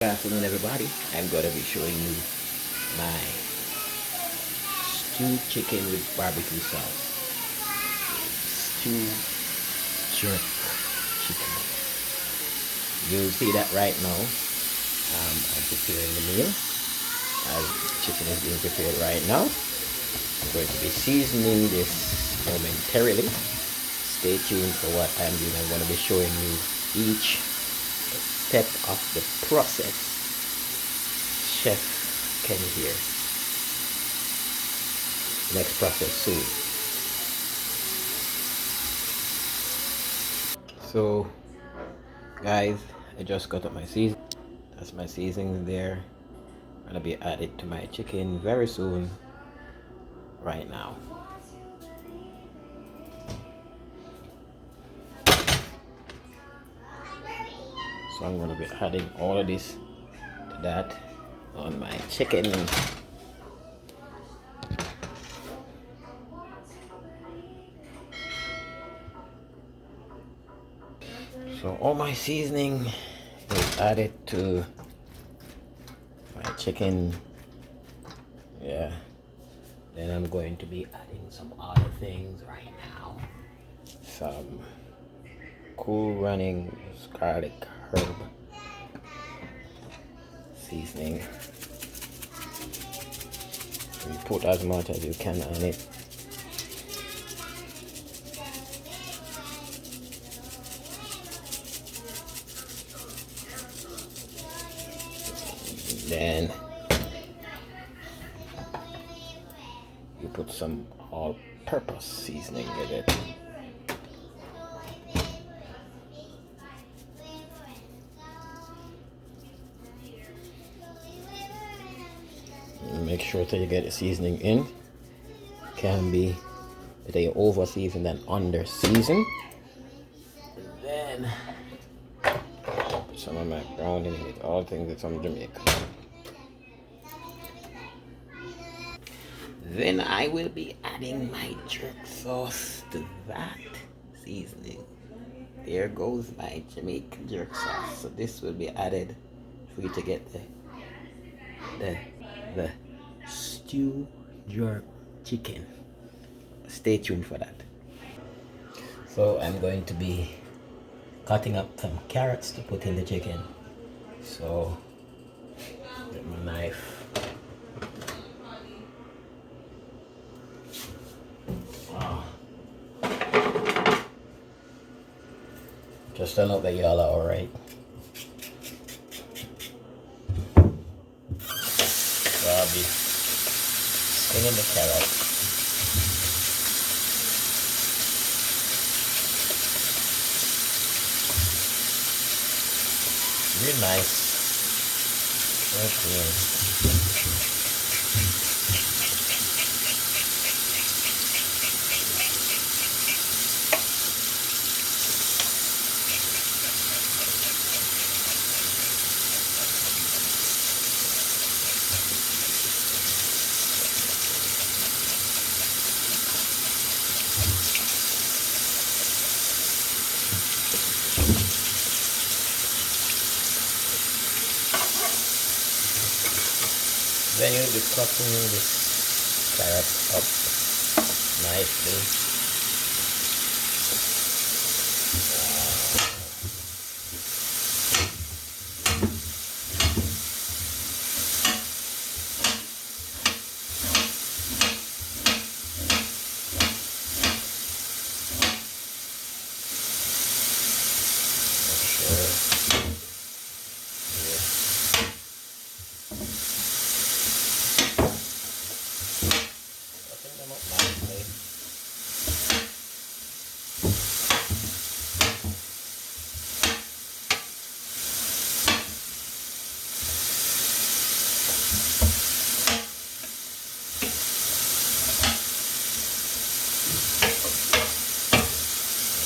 Good afternoon, everybody. I'm going to be showing you my stewed chicken with barbecue sauce. Stewed jerk chicken. You'll see that right now. I'm preparing the meal. As chicken is being prepared right now. I'm going to be seasoning this momentarily. Stay tuned for what I'm doing. I'm going to be showing you each step of the process. Chef Kenny here. Next process soon. So guys, I just got up my season. That's my seasoning there. Gonna be added to my chicken very soon. Right now. So I'm gonna be adding all of this to that on my chicken. So all my seasoning is added to my chicken. Yeah. Then I'm going to be adding some other things right now. Some cool running garlic herb seasoning. You put as much as you can on it. Then you put some all-purpose seasoning with it. Make sure that you get the seasoning in. Can be that you over season and under season. Then put some of my browning with all things that's from Jamaica. Then I will be adding my jerk sauce to that seasoning. There goes my Jamaican jerk sauce. So this will be added for you to get the stew jerk chicken. Stay tuned for that. So I'm going to be cutting up some carrots to put in the chicken. So get my knife. Just to know that y'all are alright. So I'll be skinning the carrot. Real nice. Very clean. Then you'll be cutting this carrot up nicely.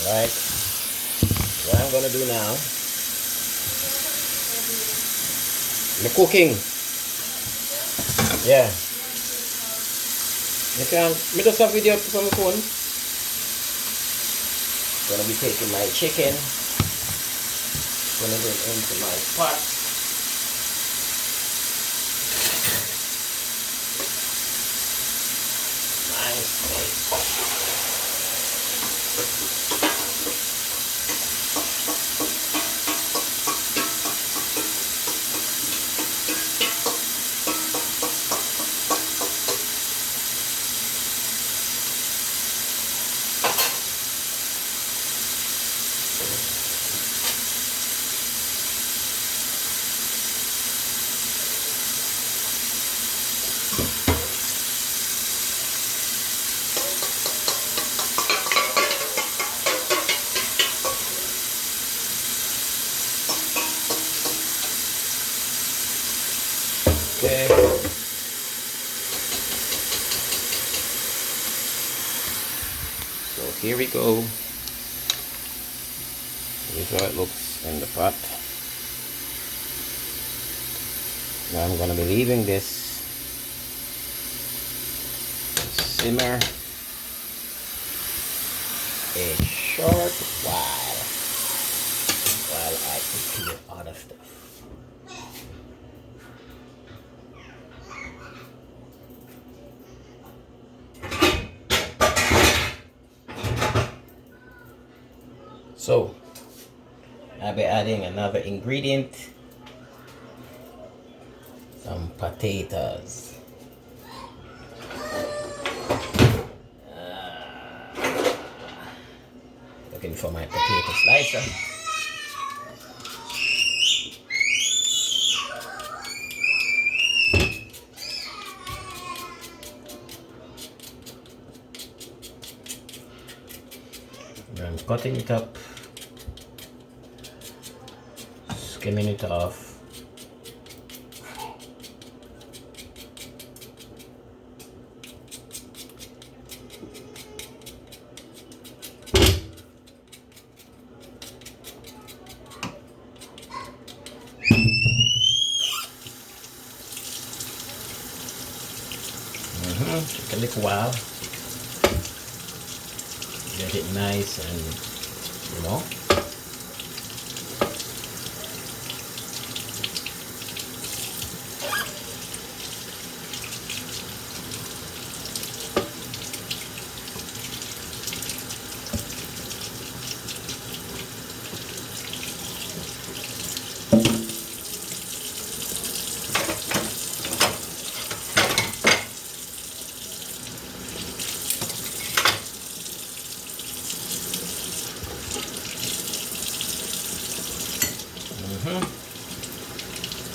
Right, what I'm gonna do now, the cooking. Yeah. You can, me just have video from the phone. Gonna be taking my chicken, gonna go into my pot. Okay. So here we go. Here's how it looks in the pot. Now I'm going to be leaving this simmer a short while I prepare other stuff. So I'll be adding another ingredient, some potatoes. Looking for my potato slicer. I'm cutting it up, skimming it off. Take a little while, get it nice and, you know.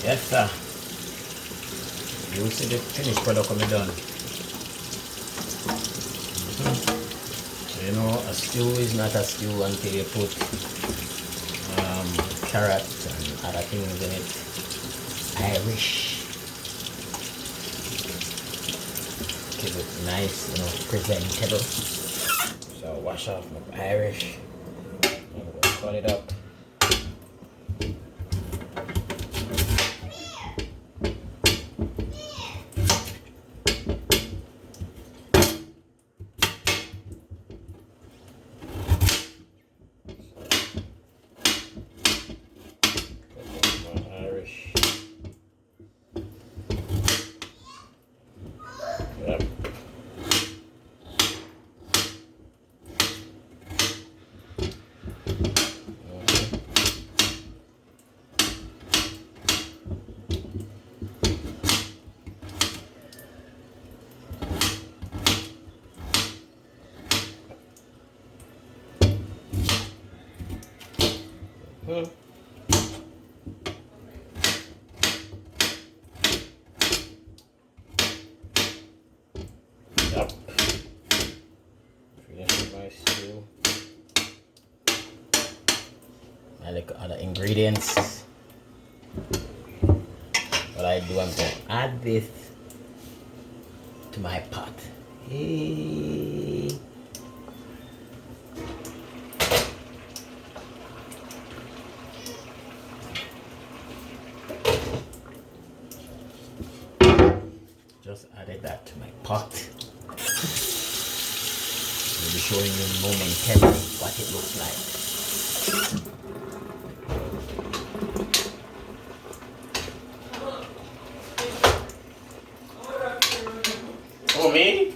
Yes, sir. You see the finished product when we're done. So, you know, a stew is not a stew until you put carrots and other things in it. Irish. Keep it nice, you know, presentable. So wash off my Irish. I'm going to cut it up. Yep. Finish my stew. I like other ingredients. What I do, I'm going to add this to my pot. Hey. Just added that to my pot. I'll be showing you momentarily what it looks like. Oh, me?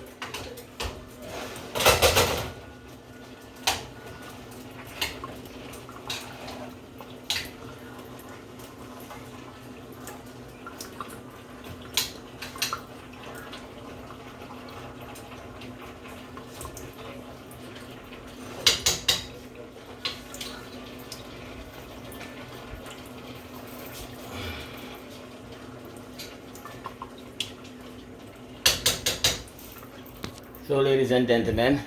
So, ladies and gentlemen,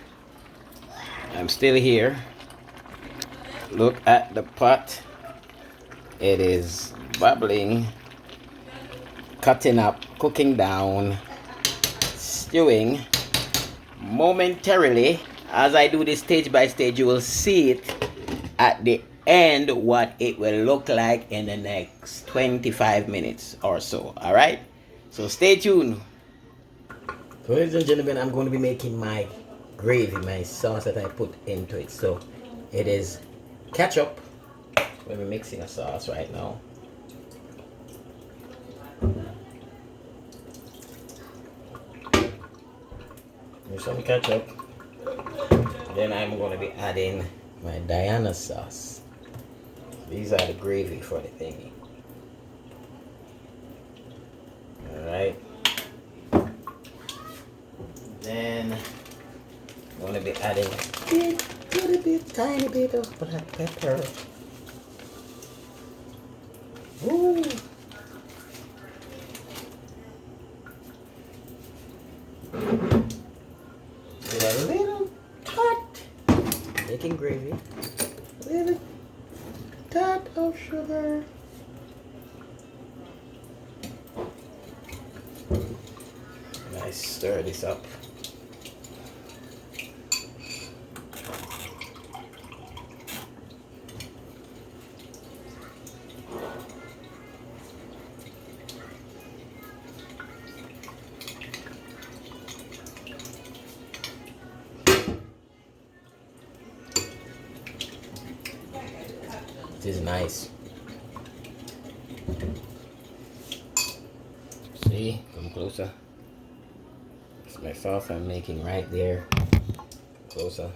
I'm still here. Look at the pot. It is bubbling cutting up, cooking down, stewing. Momentarily, as I do this stage by stage, you will see it at the end what it will look like in the next 25 minutes or so. All right, so stay tuned. So ladies and gentlemen, I'm going to be making my gravy, my sauce that I put into it. So it is ketchup. We'll be mixing a sauce right now. There's some ketchup. Then I'm going to be adding my Diana sauce. These are the gravy for the thingy. Alright. Then I'm going to be adding a little bit, tiny bit of black pepper. Ooh. With a little tot, making gravy, a little tot of sugar. And I stir this up. This is nice. See, come closer. It's my sauce I'm making right there. Closer.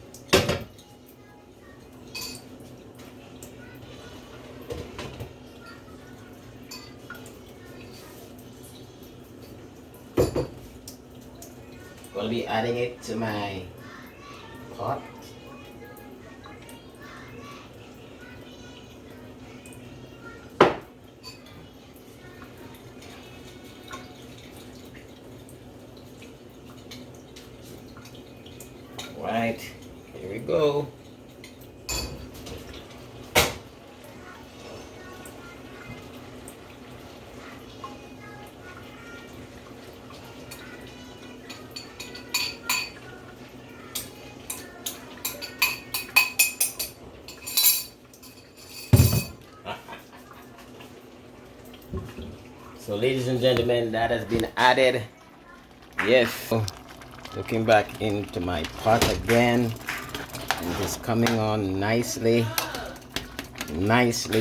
Gonna be adding it to my pot. Right, here we go. So ladies and gentlemen, that has been added. Yes. Looking back into my pot again, and just coming on nicely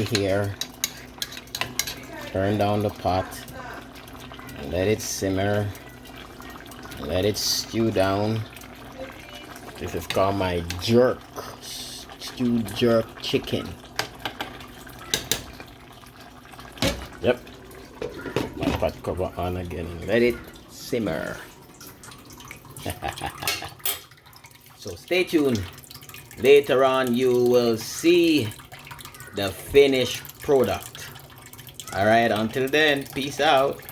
here. Turn down the pot and let it simmer, let it stew down. This is called my jerk, stewed jerk chicken. Yep, my pot cover on again and let it simmer. So stay tuned. Later on you will see the finished product. Alright, until then, peace out.